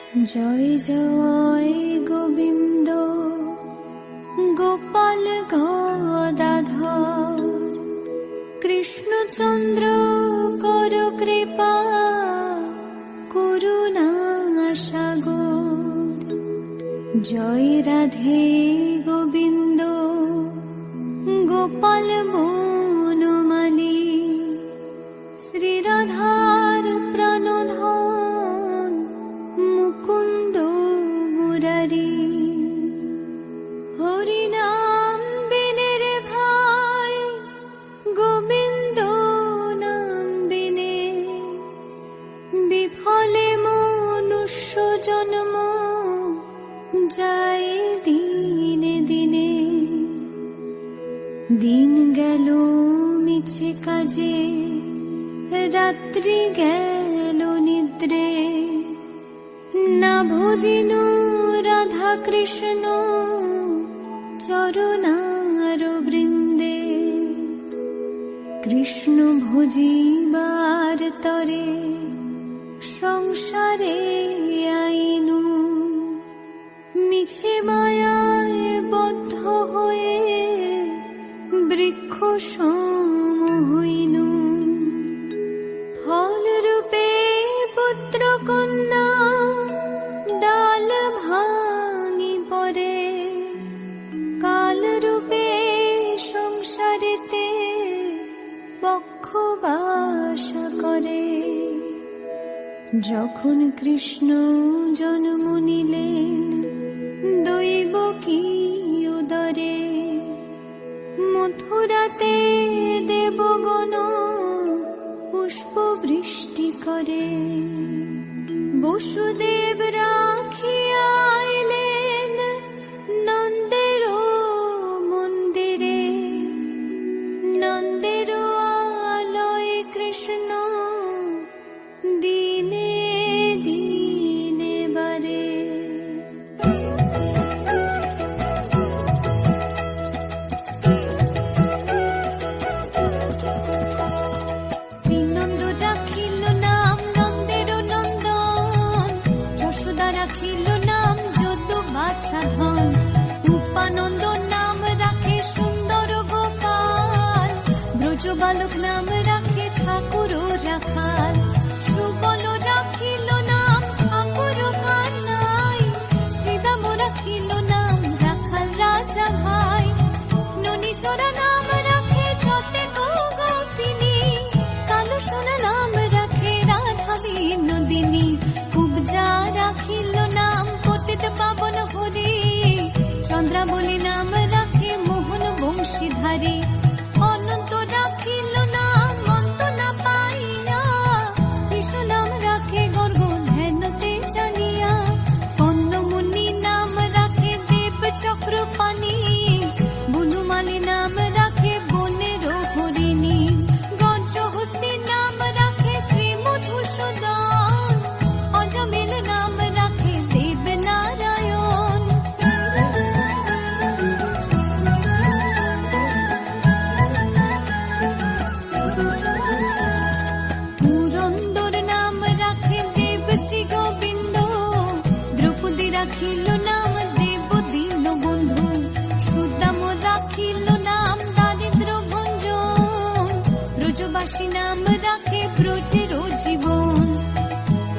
জয় জয় গোবিন্দ গোপাল গদাধর কৃষ্ণচন্দ্র কর কৃপা করুণা সাগর। জয় রাধে গোবিন্দ গোপাল বনমালী শ্রীরাধার প্রাণধন মুকুন্দ মুরারি। হরিনাম বিনে রে ভাই গোবিন্দ নাম বিনে বিফলে মনুষ্য জন্ম যায় দিনে দিনে। দিন গেল মিছে কাজে রাত্রি গেল নিদ্রে না ভজিনু রাধা কৃষ্ণ চরণার বৃন্দে। কৃষ্ণ ভজিবার তরে সংসারে আইনু মিছে মায়ায় বদ্ধ হয়ে বৃক্ষ সম হইনু। ফল রূপে পুত্র কন্যা ডাল ভাঙি পরে কাল রূপে সংসারেতে বক্ষবাসা করে। যখন কৃষ্ণ জন্ম নিলেন দৈবকী উদরে মথুরাতে দেবগণ পুষ্প বৃষ্টি করে। বসুদেব রাখিয়া আইলেন নন্দের মন্দিরে নন্দের আলয়ে কৃষ্ণ দিনে দিনে বারে। শ্রীনন্দ রাখিল নাম নন্দের নন্দন যশোদা রাখিল নাম যদু বাছা ধন। উপানন্দ নাম রাখে সুন্দর গোপাল ব্রজ বালক নাম রাখে ঠাকুর রাখাল। সুবল রাখিল নাম ঠাকুর কানাই শ্রীদাম রাখিল নাম রাখাল রাজা ভাই। ননীচরা নাম রাখে যতে গোপিনী কালো সোনা নাম রাখে রাধা বিনোদিনী। কুবজা রাখিল নাম পতিত পাবন হরি চন্দ্রাবলী নাম রাখে মোহন বংশীধারী। অনন্ত রাখিল নাম অন্ত না পাইয়া কৃষ্ণ নাম রাখে গর্গ ধ্যানতে জানিয়া। কর্ণমুনি নাম রাখে দেব চক্র পানি বনমালী নাম রাখে বনের হরিণী। গঞ্জহস্তি নাম রাখে শ্রী মধুসূদন অজমিল নাম রাখে দেব নারায়ণ। পুরন্দর নাম রাখে দেব শ্রী গোবিন্দ দ্রৌপদী রাখিল নাম দেব দীন বন্ধু। সুদাম রাখিল নাম দারিদ্র ভঞ্জন ব্রজবাসী নাম রাখে ব্রজের জীবন।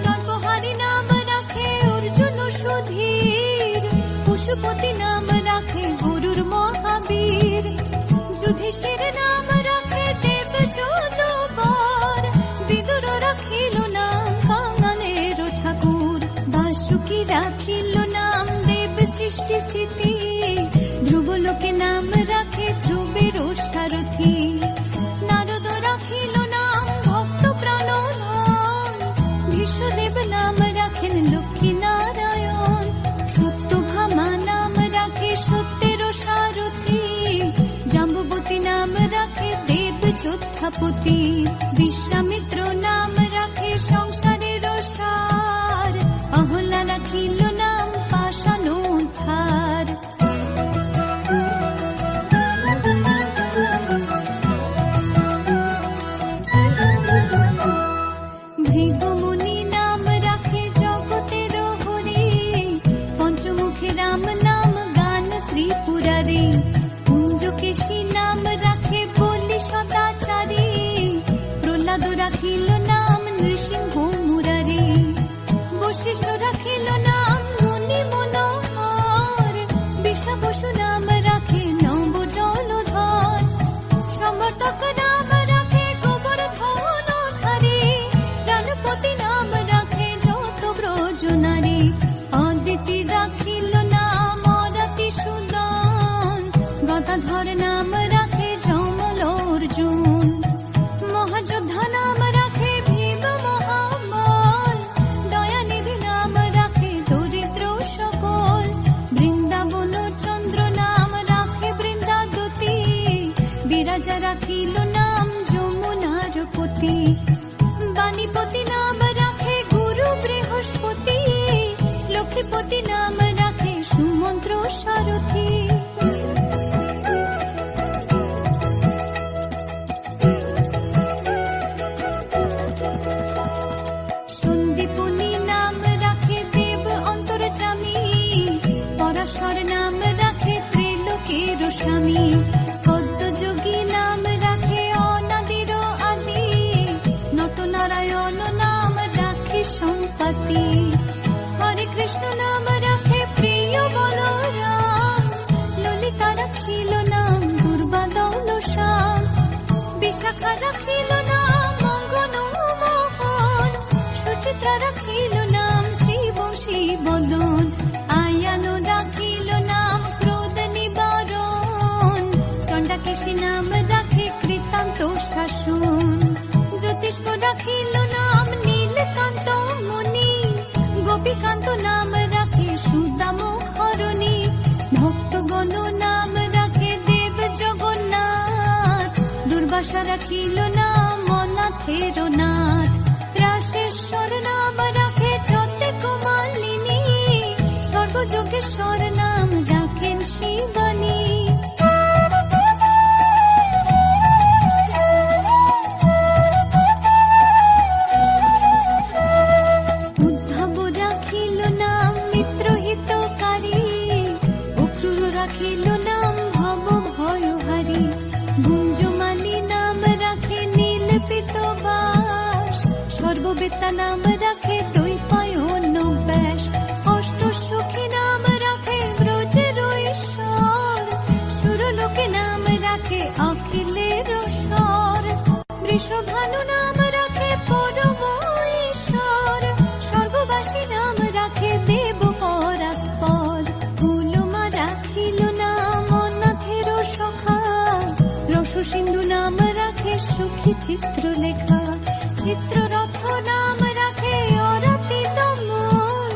নরবহারী নাম রাখে অর্জুন সুধীর পশুপতি নাম রাখে গরুর মহাবীর। যুধিষ্ঠির নাম রাখে দেব যদুবর বিদুর রাখিল নাম কাঙালের ঠাকুর। বাসুকি রাখিল নাম দেব সৃষ্টি স্থিতি ধ্রুবলোকে নাম রাখে ধ্রুবের সারথি। নারদ রাখিল নাম ভক্ত প্রাণধন বিশ্বদেব নাম রাখেন লক্ষ্মী নারায়ণ। সত্যভামা নাম রাখে সত্যের সারথি জাম্বুবতী নাম রাখে দেব যোদ্ধাপতি। বিশ্বামিত্র নাম রাখে সংসারের সার অহল্যা রাখিল নাম পাষাণ উদ্ধার। ভৃগুমুনি নাম রাখে জগতের হরি নারদ রাখিল নাম নৃসিংহ মুরারি, বশিষ্ঠ রাখিল নাম মুনি মনোহর, বিষা বসু নাম রাখে নব জলধর, সমর্থক নাম রাখে গোবর্ধন ধারী, প্রাণপতি নাম রাখে যত ব্রজ নারী, অদিতি রাখিল নাম অরাতি সুদন, গদাধর নাম রাখে যমল অর্জুন, মহাযোদ্ধা নাম রাখে ভীম মহাবল, দয়ানিধি নাম রাখে দরিদ্র সকল, বৃন্দাবন চন্দ্র নাম রাখে বৃন্দাদতী, বিরাজা রাখিল নাম যমুনার পতি, বাণীপতি নাম রাখে গুরু বৃহস্পতি, লক্ষ্মীপতি নাম রাখে সুমন্ত্র সারথী। সন্দীপনী নাম রাখে দেব অন্তর্যামী, পরাশর নাম রাখে ত্রিলোকের স্বামী, পদ্মযোগী নাম রাখে অনাদির আদি, নটনারায়ণ নাম রাখে সম্পত্তি, হরে কৃষ্ণ নাম রাখে প্রিয় বলরাম, ললিতা রাখিল নাম দুর্বাদল শ্যাম, বিশাখা রাখিল নাম মঙ্গন মোহন, সুচিত্রা রাখিল নাম শিব শিবদন, আয়ান রাখিল নাম ক্রোধ নিবারণ, চণ্ডাকেশী নাম রাখে কৃতান্ত শাসন, জ্যোতিষ্ক রাখিল নাম নীলকান্ত মুনি, গোপীকান্ত নাম রাখে সুদাম হরণী, ভক্তগণ নাম রাখে দেব জগন্নাথ, দুর্বাসা রাখিল নাম অনাথের নাথ, রাশেশ্বর নাম রাখে যতে কুমালিনী, সর্বযোগেশ্বর নাম রাখেন শিবানী। উদ্ধব রাখিল নাম মিত্রহিতকারী, অক্রূর রাখিল নাম ভব ভয়হারী, গুঞ্জমালী নাম রাখে নীলপিতবাস, সর্ববেত্তা নাম রাখে দ্বৈপায়ন ব্যাস, অষ্টসখী নাম রাখে ব্রজের ঈশ্বর, সুরলোকে নাম রাখে অখিলের স্বর, বৃষভানু নাম রাখে পরম ঈশ্বর, স্বর্গবাসী নাম রাখে দেব পরাৎপর, ফুলমা রাখিল নাম অনাথের সখা, রস সিন্ধু নাম রাখে সুখী চিত্রলেখা, চিত্ররথ নাম রাখে অরাতি দমন,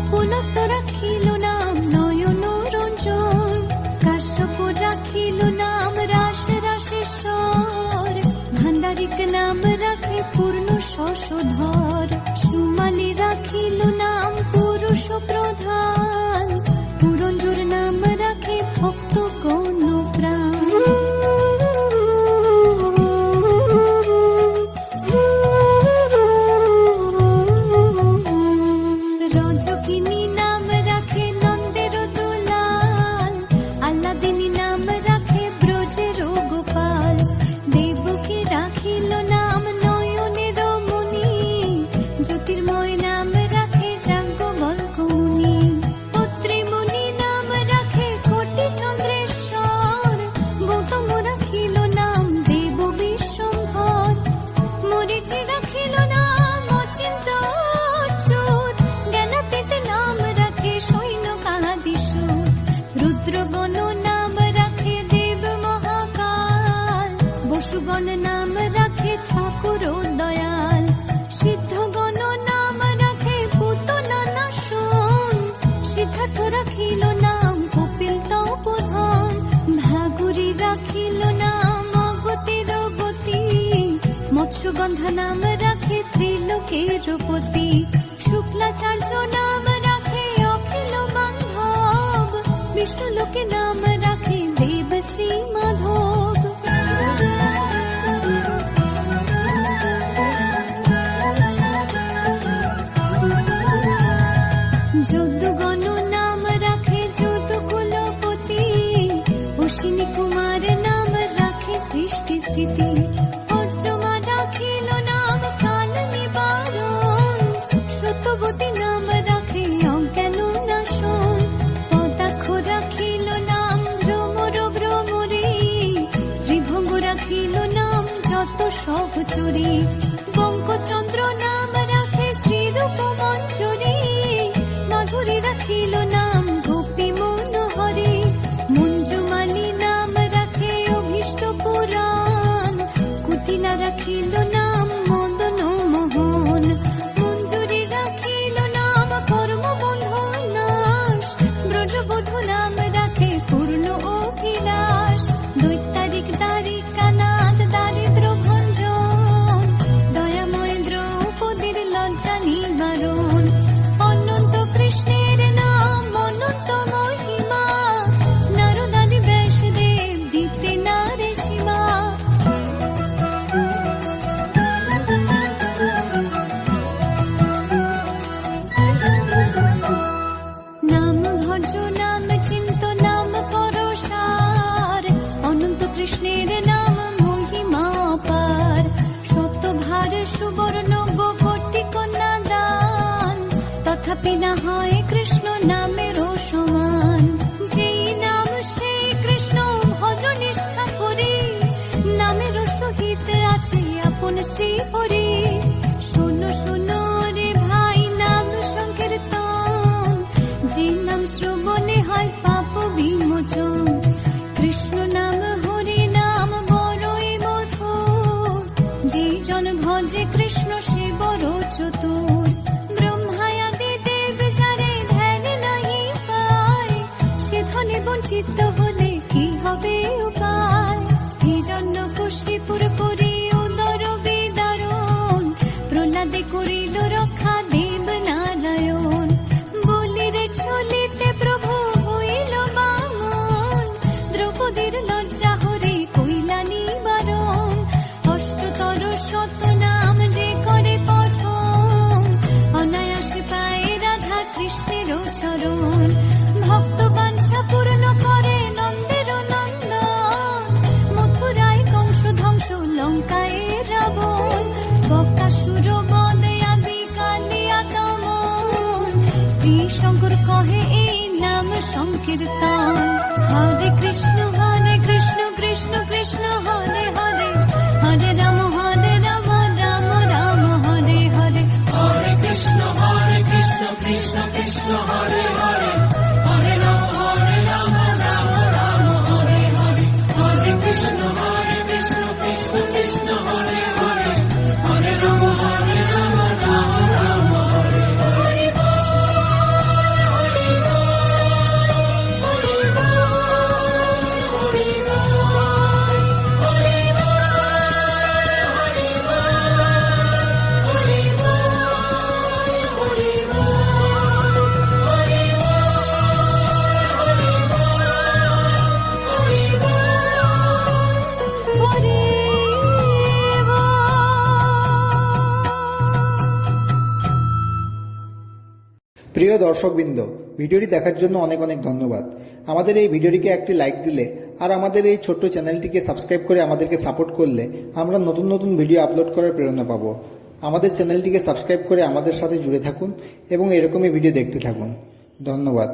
পুলস্ত রাখিল নাম নয়ন রঞ্জন, কাশ্যপ রাখিল নাম রাস রাসেশ্বর, ভান্ডারিক নাম রাখে পূর্ণ শশধর, সুমালি রাখিল নাম পুরুষ প্রধান, পুরঞ্জুর নাম রাখে ভক্ত গণ প্রাণ। রজকিনী নাম রাখে নন্দের দুলাল, আল্লাদিনী নাম রাখে ব্রজের গোপাল, দেবকী রাখিল নাম নয়নের মণি, জ্যোতির্ময় নাম রাখে যাজ্ঞবল্ক্য মুনি, পত্রিমুনি নাম রাখে কোটি চন্দ্রেশ্বর, গৌতম রাখিল নাম দেব বিশ্বম্ভর, মরিচি রাখিল নাম অচিন্ত অচ্যুত, জ্ঞানাতীত নাম রাখে সৈন্যকাদিসূত, রুদ্রগণ নাম রাখে দেব মহাকাল, বসুগণ নাম রাখে ঠাকুর দয়াল, সিদ্ধগণ নাম রাখে পুতনা নাশন, সিদ্ধার্থ রাখিল নাম কপিল তপোধন, ভাগুরি রাখিল নাম অগতির গতি, মৎস্যগন্ধা নাম রাখে ত্রিলোকের পতি, শুক্লাচার্য নাম রাখে অখিল বান্ধব, বিষ্ণুলোকে নাম রাখে দেব শ্রী মাধব। যদুগণ নাম রাখে যদুকুলপতি, অশ্বিনী কুমার নাম রাখে সৃষ্টি স্থিতি, অর্জমা রাখিল নাম চুরি বঙ্কচন্দ্র নাম রাখে শ্রীরূপ মঞ্জুরি মাধুরী রাখিল নাম গোপী মনোহরে মঞ্জুমালী নাম রাখে অভীষ্ট পুরাণ কুটিলা রাখিল নাম মদন মোহন মঞ্জুরি রাখিল নাম কর্মবন্ধু নাশ ব্রজবধূ নাম রাখে পূর্ণ অভিলাষ দৈত্যারিক দ্বারিকানাথ দারিদ্র ভঞ্জন দয়াময় দ্রৌপদীর লজ্জা নিবারণ অনন্ত কৃষ্ণের নাম অনন্ত মহিমা নারদাদি ব্যাসদেব দিতে নারে সীমা নাম ভজ নাম চিন্ত নাম করো সার অনন্ত কৃষ্ণের নাম মহিমা পার শতভার সুবর্ণ কোটি কন্যা দান তথাপি না হয় কৃষ্ণ নামের সমান যেই নাম সেই কৃষ্ণ ভজ নিষ্ঠা করে নামের সহিত আছে আপন শ্রী হরি শোনো শোনো রে ভাই নাম সংকীর্তন যে নাম শ্রবণে হয় পাপ বিমোচন কৃষ্ণ নাম হরি নাম বড়ই মধুর যে জন ভজে কৃষ্ণ সে বড় চতুর ব্রহ্মায়াদি দেব যারে ধ্যান নাহি পায় সে ধনে বঞ্চিত হলে কি হবে উপায় এই জন্য কশিপুর করি উদর বিদারণ প্রহ্লাদে করিল রক্ষা দেব নারায়ণ বলিরে চলিতে প্রভু হইল বামন দ্রৌপদীর লজ্জা হরে কইলা নিবারণ অষ্টতর শত নাম যে করে পঠন অনায়াসে পায় রাধা কৃষ্ণের চরণ ভক্ত বাঞ্ছা পূর্ণ করে নন্দের নন্দন মথুরায় কংস ধ্বংস লঙ্কায় রাবণ বকাসুর বদে আদি কালিয়া দমন শ্রী শঙ্কর কহে এই নাম সংকীর্তন হরে কৃষ্ণ কৃষ্ণ কৃষ্ণ হরে হরে হরে রাম রাম রাম হরে হরে হরে কৃষ্ণ কৃষ্ণ কৃষ্ণ হরে হরে হরে রাম রাম রাম হরে হরে হরে কৃষ্ণ কৃষ্ণ কৃষ্ণ হরে হরে হরে রাম রাম রাম হরে হরে প্রিয় দর্শকবৃন্দ, ভিডিওটি দেখার জন্য অনেক অনেক ধন্যবাদ। আমাদের এই ভিডিওটিকে একটি লাইক দিলে আর আমাদের এই ছোট্ট চ্যানেলটিকে সাবস্ক্রাইব করে আমাদেরকে সাপোর্ট করলে আমরা নতুন নতুন ভিডিও আপলোড করার প্রেরণা পাবো। আমাদের চ্যানেলটিকে সাবস্ক্রাইব করে আমাদের সাথে জুড়ে থাকুন এবং এরকমই ভিডিও দেখতে থাকুন। ধন্যবাদ।